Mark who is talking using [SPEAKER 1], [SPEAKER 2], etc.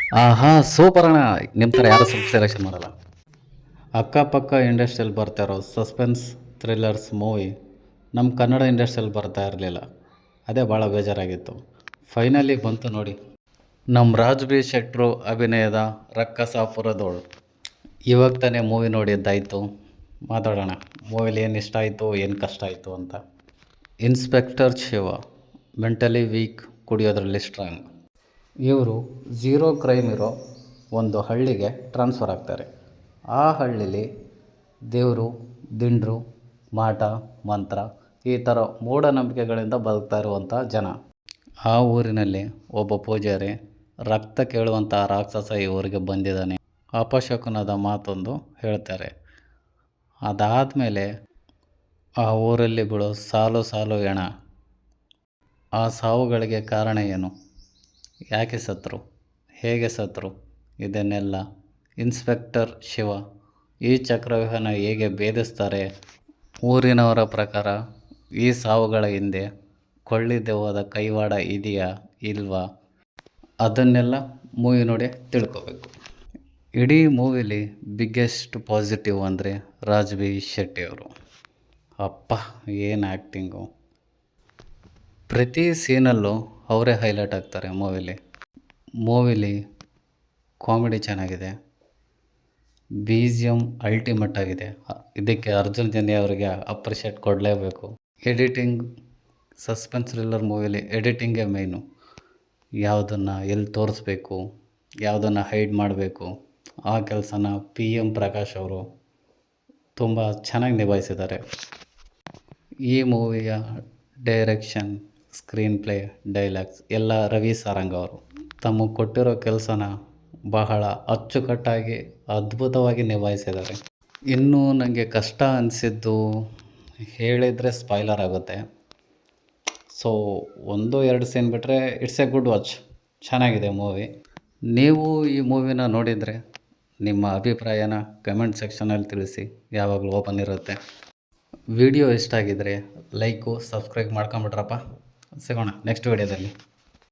[SPEAKER 1] ಆಹಾ ಸೂಪರ್ ಅಣ್ಣ. ನಿಮ್ಮ ಥರ ಯಾರು ಸ್ವಲ್ಪ ಸೆಲೆಕ್ಷನ್ ಮಾಡಲ್ಲ. ಅಕ್ಕಪಕ್ಕ ಇಂಡಸ್ಟ್ರಿಯಲ್ಲಿ ಬರ್ತಾ ಇರೋ ಸಸ್ಪೆನ್ಸ್ ಥ್ರಿಲ್ಲರ್ಸ್ ಮೂವಿ ನಮ್ಮ ಕನ್ನಡ ಇಂಡಸ್ಟ್ರಿಯಲ್ಲಿ ಬರ್ತಾ ಇರಲಿಲ್ಲ. ಅದೇ ಭಾಳ ಬೇಜಾರಾಗಿತ್ತು. ಫೈನಲಿ ಬಂತು ನೋಡಿ, ನಮ್ಮ ರಾಜ್ ಬಿ ಶೆಟ್ರು ಅಭಿನಯದ ರಕ್ಕಸಾಪುರದೋಳು. ಇವಾಗ ತಾನೇ ಮೂವಿ ನೋಡಿದ್ದಾಯಿತು. ಮಾತಾಡೋಣ ಮೂವಿಲಿ ಏನು ಇಷ್ಟ ಆಯಿತು, ಏನು ಕಷ್ಟ ಆಯಿತು ಅಂತ. ಇನ್ಸ್ಪೆಕ್ಟರ್ ಶಿವ ಮೆಂಟಲಿ ವೀಕ್, ಕುಡಿಯೋದ್ರಲ್ಲಿ ಸ್ಟ್ರಾಂಗ್. ಇವರು ಝೀರೋ ಕ್ರೈಮ್ ಇರೋ ಒಂದು ಹಳ್ಳಿಗೆ ಟ್ರಾನ್ಸ್ಫರ್ ಆಗ್ತಾರೆ. ಆ ಹಳ್ಳೀಲಿ ದೇವರು, ದಿಂಡ್ರು, ಮಾಟ ಮಂತ್ರ ಈ ಥರ ಮೂಢನಂಬಿಕೆಗಳಿಂದ ಬದುಕ್ತಾ ಇರುವಂಥ ಜನ. ಆ ಊರಿನಲ್ಲಿ ಒಬ್ಬ ಪೂಜಾರಿ ರಕ್ತ ಕೇಳುವಂಥ ರಾಕ್ಷಸ ಈ ಊರಿಗೆ ಬಂದಿದ್ದಾನೆ, ಅಪಶಕುನದ ಮಾತೊಂದು ಹೇಳ್ತಾರೆ. ಅದಾದಮೇಲೆ ಆ ಊರಲ್ಲಿ ಬೀಳೋ ಸಾಲು ಸಾಲು ಹೆಣ, ಆ ಸಾವುಗಳಿಗೆ ಕಾರಣ ಏನು, ಯಾಕೆ ಸತ್ರು, ಹೇಗೆ ಸತ್ರು, ಇದನ್ನೆಲ್ಲ ಇನ್ಸ್ಪೆಕ್ಟರ್ ಶಿವ ಈ ಚಕ್ರವ್ಯೂಹನ ಹೇಗೆ ಭೇದಿಸ್ತಾರೆ. ಊರಿನವರ ಪ್ರಕಾರ ಈ ಸಾವುಗಳ ಹಿಂದೆ ಕೊಳ್ಳಿ ದೆವ್ವದ ಕೈವಾಡ ಇದೆಯಾ ಇಲ್ವಾ, ಅದನ್ನೆಲ್ಲ ಮೂವಿ ನೋಡಿ ತಿಳ್ಕೊಬೇಕು. ಇಡೀ ಮೂವಿಲಿ ಬಿಗ್ಗೆಸ್ಟ್ ಪಾಸಿಟಿವ್ ಅಂದರೆ ರಾಜ್ ಬಿ ಶೆಟ್ಟಿಯವರು. ಅಪ್ಪ ಏನು ಆ್ಯಕ್ಟಿಂಗು! ಪ್ರತಿ ಸೀನಲ್ಲೂ ಅವರೇ ಹೈಲೈಟ್ ಆಗ್ತಾರೆ ಮೂವಿಲಿ ಕಾಮಿಡಿ ಚೆನ್ನಾಗಿದೆ, ಬಿ ಜಿ ಎಮ್ ಅಲ್ಟಿಮೇಟ್ ಆಗಿದೆ. ಇದಕ್ಕೆ ಅರ್ಜುನ್ ಜನ್ಯ ಅವರಿಗೆ ಅಪ್ರಿಷಿಯೇಟ್ ಕೊಡಲೇಬೇಕು. ಎಡಿಟಿಂಗ್, ಸಸ್ಪೆನ್ಸ್ ಥ್ರಿಲ್ಲರ್ ಮೂವಿಲಿ ಎಡಿಟಿಂಗೇ ಮೇಯ್ನು. ಯಾವುದನ್ನು ಎಲ್ಲಿ ತೋರಿಸ್ಬೇಕು, ಯಾವುದನ್ನು ಹೈಡ್ ಮಾಡಬೇಕು, ಆ ಕೆಲಸನ ಪಿ ಎಮ್ ಪ್ರಕಾಶ್ ಅವರು ತುಂಬ ಚೆನ್ನಾಗಿ ನಿಭಾಯಿಸಿದ್ದಾರೆ. ಈ ಮೂವಿಯ ಡೈರೆಕ್ಷನ್, ಸ್ಕ್ರೀನ್ ಪ್ಲೇ, ಡೈಲಾಗ್ಸ್ ಎಲ್ಲ ರವಿ ಸಾರಂಗ್ ಅವರು ತಮಗೆ ಕೊಟ್ಟಿರೋ ಕೆಲಸನ ಬಹಳ ಅಚ್ಚುಕಟ್ಟಾಗಿ ಅದ್ಭುತವಾಗಿ ನಿಭಾಯಿಸಿದ್ದಾರೆ. ಇನ್ನೂ ನನಗೆ ಕಷ್ಟ ಅನಿಸಿದ್ದು ಹೇಳಿದರೆ ಸ್ಪಾಯ್ಲರ್ ಆಗುತ್ತೆ. ಸೊ 1-2 ಸೀನ್ ಬಿಟ್ಟರೆ ಇಟ್ಸ್ ಎ ಗುಡ್ ವಾಚ್, ಚೆನ್ನಾಗಿದೆ ಮೂವಿ. ನೀವು ಈ ಮೂವಿನ ನೋಡಿದರೆ ನಿಮ್ಮ ಅಭಿಪ್ರಾಯನ ಕಮೆಂಟ್ ಸೆಕ್ಷನಲ್ಲಿ ತಿಳಿಸಿ, ಯಾವಾಗಲೂ ಓಪನ್ ಇರುತ್ತೆ. ವಿಡಿಯೋ ಇಷ್ಟ ಆಗಿದ್ದರೆ ಲೈಕು, ಸಬ್ಸ್ಕ್ರೈಬ್ ಮಾಡ್ಕೊಂಬಿಟ್ರಪ್ಪ. ಸಿಗೋಣ ನೆಕ್ಸ್ಟ್ ವಿಡಿಯೋದಲ್ಲಿ.